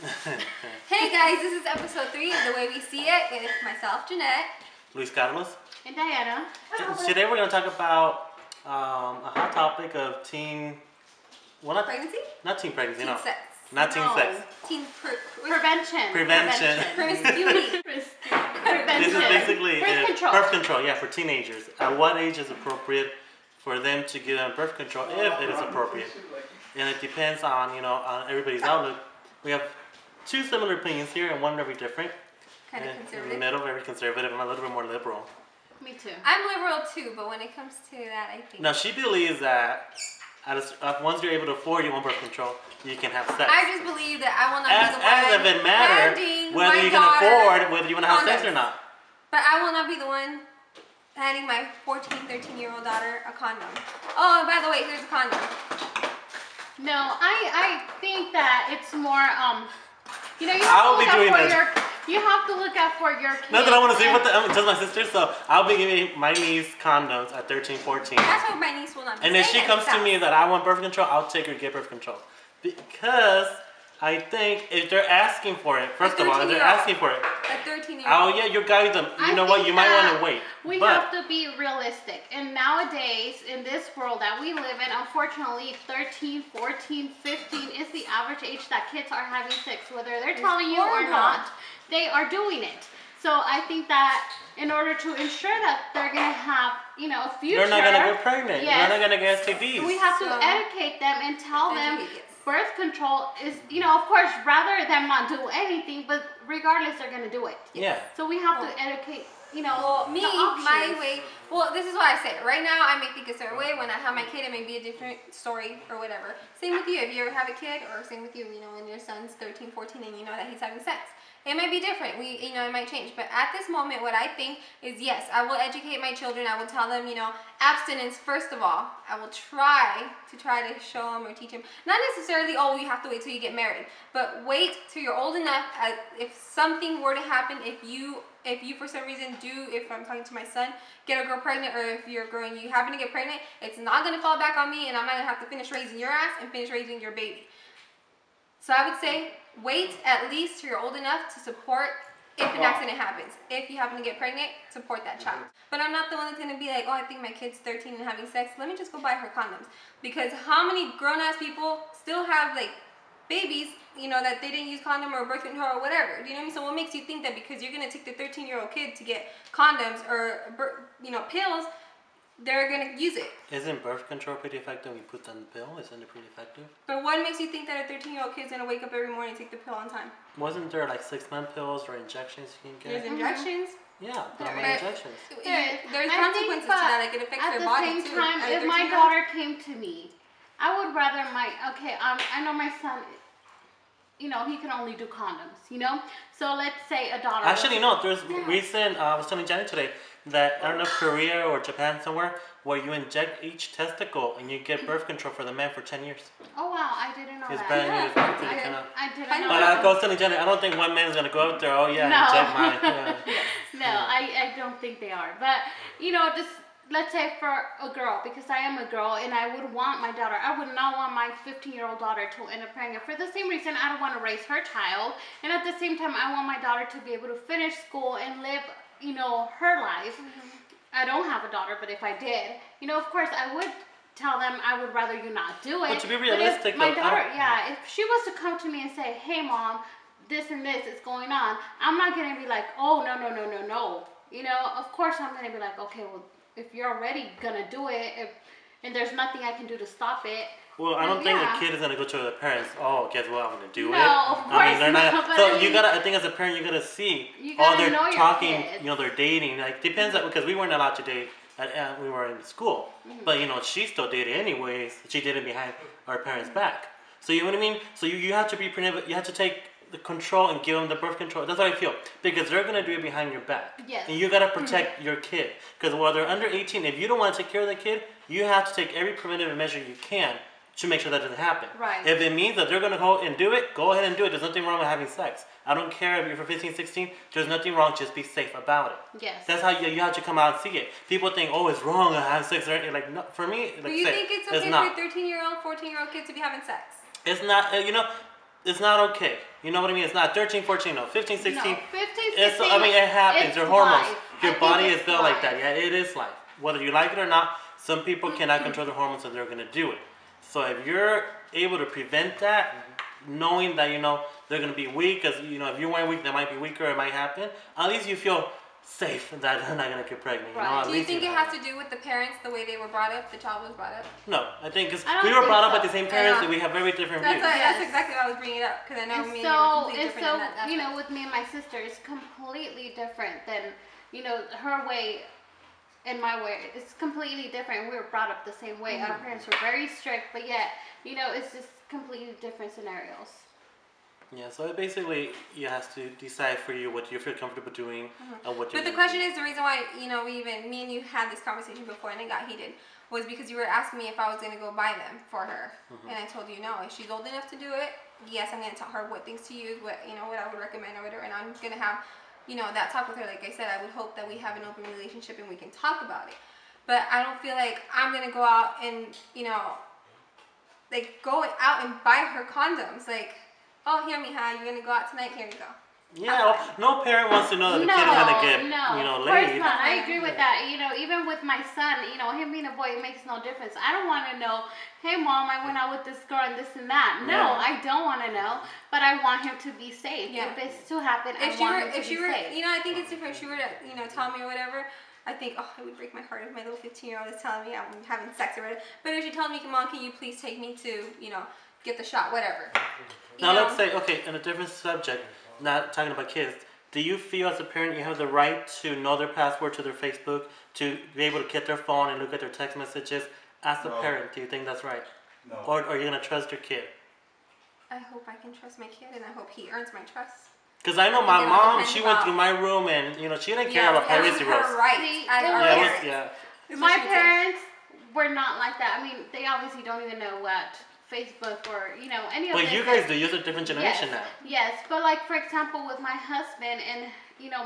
Hey guys, this is episode 3 of The Way We See It with myself, Jeanette. Luis Carlos. And Diana. Today we're going to talk about a hot topic of teen... Well, not pregnancy? Not teen pregnancy, teen no. sex. Not teen sex. Teen prevention. Promiscuity. Prevention. This is basically birth control. Birth control, yeah, for teenagers. At what age is appropriate for them to get on birth control, if it is appropriate? And it depends on, on everybody's outlook. We have two similar opinions here, and one very different. Kind of conservative. In the middle, very conservative, and a little bit more liberal. Me too. I'm liberal too, but when it comes to that, I think... Now, she believes that once you're able to afford your own birth control, you can have sex. I just believe that I will not be the one as if it matters whether you can afford, whether you want to have sex or not. But I will not be the one handing my 14, 13-year-old daughter a condom. Oh, and by the way, here's a condom. No, I think that it's more, you have to look out for your kids. Not that I want to see what just my sister, so I'll be giving my niece condoms at 13, 14. That's what my niece will not be. And if she comes to me that I want birth control, I'll take her to get birth control. Because I think if they're asking for it, first of all, if they're asking for it. At 13-year-old. Oh yeah, you guide them. You know what? You might want to wait. We have to be realistic. And nowadays, in this world that we live in, unfortunately, 13, 14, 15 is the average age that kids are having sex. Whether they're telling you or not, they are doing it. So I think that in order to ensure that they're going to have, a future. They're not going to get pregnant. Yes, they're not going to get STDs. We have to educate them and tell them birth control is, of course, rather than not do anything, but regardless, they're going to do it. Yeah. So we have to educate, my way. Well, this is what I say. Right now, I may think a certain way. When I have my kid, it may be a different story or whatever. Same with you. If you ever have a kid, or same with you, when your son's 13, 14, and you know that he's having sex. It might be different. It might change. But at this moment, what I think is, yes, I will educate my children. I will tell them, abstinence, first of all. I will try to show them or teach them. Not necessarily, you have to wait till you get married. But wait till you're old enough. If something were to happen, if you for some reason if I'm talking to my son, get a girl pregnant, or if you're a girl and you happen to get pregnant, it's not going to fall back on me, and I'm not going to have to finish raising your ass and finish raising your baby. So I would say wait at least till you're old enough to support if an accident happens. If you happen to get pregnant, support that child. But I'm not the one that's going to be like, I think my kid's 13 and having sex. Let me just go buy her condoms. Because how many grown-ass people still have, babies, that they didn't use condom or birth control or whatever. Do you know what I mean? So what makes you think that because you're going to take the 13-year-old kid to get condoms or, pills, they're going to use it? Isn't birth control pretty effective when you put on the pill? Isn't it pretty effective? But what makes you think that a 13-year-old kid's going to wake up every morning and take the pill on time? Wasn't there 6-month pills or injections you can get? There's injections? Yeah, injections. There's consequences to that. It affects their body too. At the same time, if my daughter came to me, I would rather I know my son, he can only do condoms, So let's say a daughter. Actually, no. There's recent. I was telling Janet today that I don't know, Korea or Japan somewhere, where you inject each testicle and you get birth control for the man for 10 years. Oh wow, I didn't know it's that. Brand new. I didn't know. But I was telling Janet, I don't think one man's gonna go out there. Oh yeah, inject mine. No, I don't think they are. But just. Let's say for a girl, because I am a girl and I would want my daughter, I would not want my 15-year-old daughter to end up pregnant. For the same reason, I don't want to raise her child. And at the same time, I want my daughter to be able to finish school and live, her life. I don't have a daughter, but if I did, of course, I would tell them I would rather you not do it. But to be realistic, my daughter, if she was to come to me and say, hey, Mom, this and this is going on, I'm not going to be like, oh, no. Of course, I'm going to be like, okay, well, if you're already gonna do it, and there's nothing I can do to stop it. Well, I don't think a kid is gonna go to the parents. Oh, guess what? I'm gonna do it. No, of course they're not. So I think as a parent, you gotta see. They're talking. They're dating. Depends because we weren't allowed to date. We were in school, but she still dated anyways. She did it behind our parents' back. So you know what I mean. So you have to be preventive. You have to take the control and give them the birth control. That's what I feel. Because they're going to do it behind your back. Yes. And you got to protect your kid. Because while they're under 18, if you don't want to take care of the kid, you have to take every preventative measure you can to make sure that doesn't happen. Right. If it means that they're going to go and do it, go ahead and do it. There's nothing wrong with having sex. I don't care if you're for 15, 16. There's nothing wrong. Just be safe about it. Yes. That's how you have to come out and see it. People think, oh, it's wrong to have sex. No, for me, Do you think it's okay for a 13-year-old, 14-year-old kid to be having sex? It's not, it's not okay. You know what I mean? It's not 13, 14, no, 15, 16. No, 15, 16. I mean, it happens. Your hormones. Life. Your body is built like that. Yeah, it is life. Whether you like it or not, some people cannot control their hormones and they're going to do it. So if you're able to prevent that, knowing that, they're going to be weak, because, if you're one week, they might be weaker, it might happen, at least you feel safe that they're not going to get pregnant. Right. Do you think it has to do with the parents, the way they were brought up, the child was brought up? No, I think because we were brought up by the same parents, and we have very different views. That's exactly what I was bringing up, because I know me and you were completely different in that with me and my sister, it's completely different than, her way and my way. It's completely different. We were brought up the same way. Our parents were very strict, but yet, it's just completely different scenarios. Yeah, so basically you have to decide for you what you feel comfortable doing and what you. But the question is, the reason why me and you had this conversation before and it got heated was because you were asking me if I was going to go buy them for her, and I told you no. If she's old enough to do it, yes, I'm going to tell her what things to use, what I would recommend or whatever, and I'm going to have that talk with her. Like I said, I would hope that we have an open relationship and we can talk about it. But I don't feel like I'm going to go out and go out and buy her condoms. Like, oh, here, mija, you're gonna go out tonight. Here you go. Yeah, no parent wants to know that the kid is gonna get, laid. Of course not. I agree with that. Even with my son, him being a boy, it makes no difference. I don't want to know, hey, mom, I went out with this girl and this and that. No, I don't want to know, but I want him to be safe. Yeah. If it's to happen, I want him to be safe. I think it's different. If she were to, tell me or whatever, I think, it would break my heart if my little 15-year-old is telling me I'm having sex or whatever. But if she told me, Mom, can you please take me to, get the shot, whatever. Now let's say, okay, in a different subject, not talking about kids, do you feel as a parent you have the right to know their password to their Facebook, to be able to get their phone and look at their text messages? As a parent, do you think that's right? No. Or are you going to trust your kid? I hope I can trust my kid, and I hope he earns my trust. Because I know my mom, she went through my room and, she didn't care about privacy rules. My parents were not like that. I mean, they obviously don't even know what Facebook or, any of But you guys do. You're a different generation now. Yes, but like, for example, with my husband and,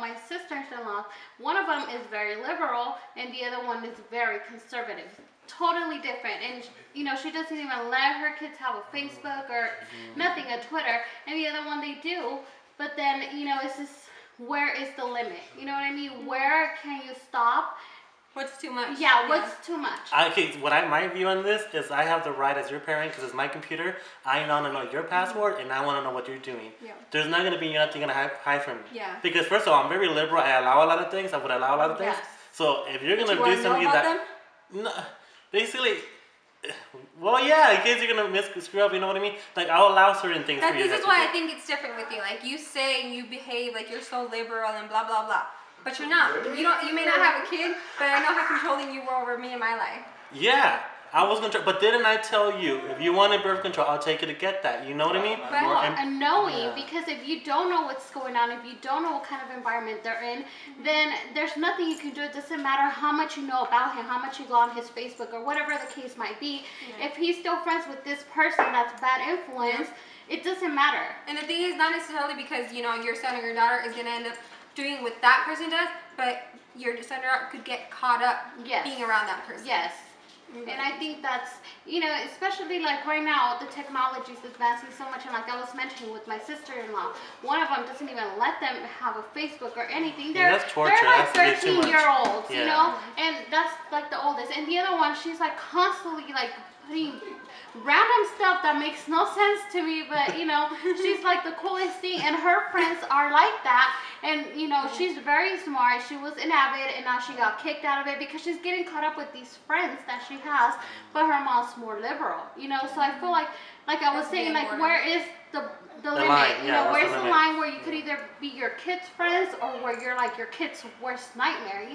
my sisters-in-law, one of them is very liberal and the other one is very conservative. Totally different. And, she doesn't even let her kids have a Facebook or nothing, a Twitter. And the other one, they do. But then, it's just, where is the limit? You know what I mean? Where can you stop? What's too much? Yeah, what's too much? Okay, my view on this is I have the right as your parent, because it's my computer. I want to know your password, and I want to know what you're doing. Yeah. There's not going to be nothing going to hide from me. Yeah. Because first of all, I'm very liberal. I allow a lot of things. I would allow a lot of things. Yes. So if you're going to do something no, basically, well, yeah, in case you're going to screw up, you know what I mean? Like, I'll allow certain things for you. This is why I think it's different with you. Like, you say and you behave like you're so liberal and blah, blah, blah. But you're not. You may not have a kid, but I know how controlling you were over me and my life. Yeah, I was gonna. But didn't I tell you if you wanted birth control, I'll take you to get that? You know what I mean? And knowing, because if you don't know what's going on, if you don't know what kind of environment they're in, then there's nothing you can do. It doesn't matter how much you know about him, how much you go on his Facebook or whatever the case might be. Yeah. If he's still friends with this person that's bad influence, it doesn't matter. And the thing is, not necessarily because your son or your daughter is gonna end up doing what that person does, but your son or daughter could get caught up being around that person. Yes. Mm-hmm. And I think that's, especially like right now, the technology is advancing so much. And like I was mentioning with my sister-in-law, one of them doesn't even let them have a Facebook or anything. They're like 13-year-olds, and that's like the oldest. And the other one, she's like constantly like putting random stuff that makes no sense to me, but she's like the coolest thing, and her friends are like that. And she's very smart. She was an avid, and now she got kicked out of it because she's getting caught up with these friends that she has, but her mom's more liberal. So I feel like I was saying, like, where is the limit? Line. Where's the line where you could either be your kids' friends or where you're like your kids' worst nightmare?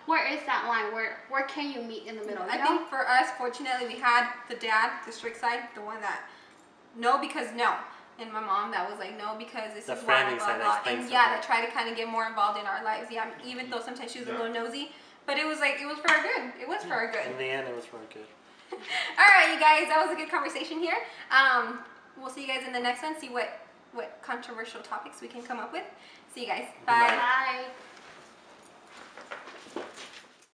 Where is that line? Where can you meet in the middle? I think for us, fortunately, we had the dad, the strict side, the one that no because no. And my mom that was like, no, because this is why, blah, blah, blah. And that tried to kind of get more involved in our lives. Yeah, even though sometimes she was a little nosy. But it was for our good. It was for our good. In the end, it was for our good. All right, you guys, that was a good conversation here. We'll see you guys in the next one. See what controversial topics we can come up with. See you guys. Bye. Bye.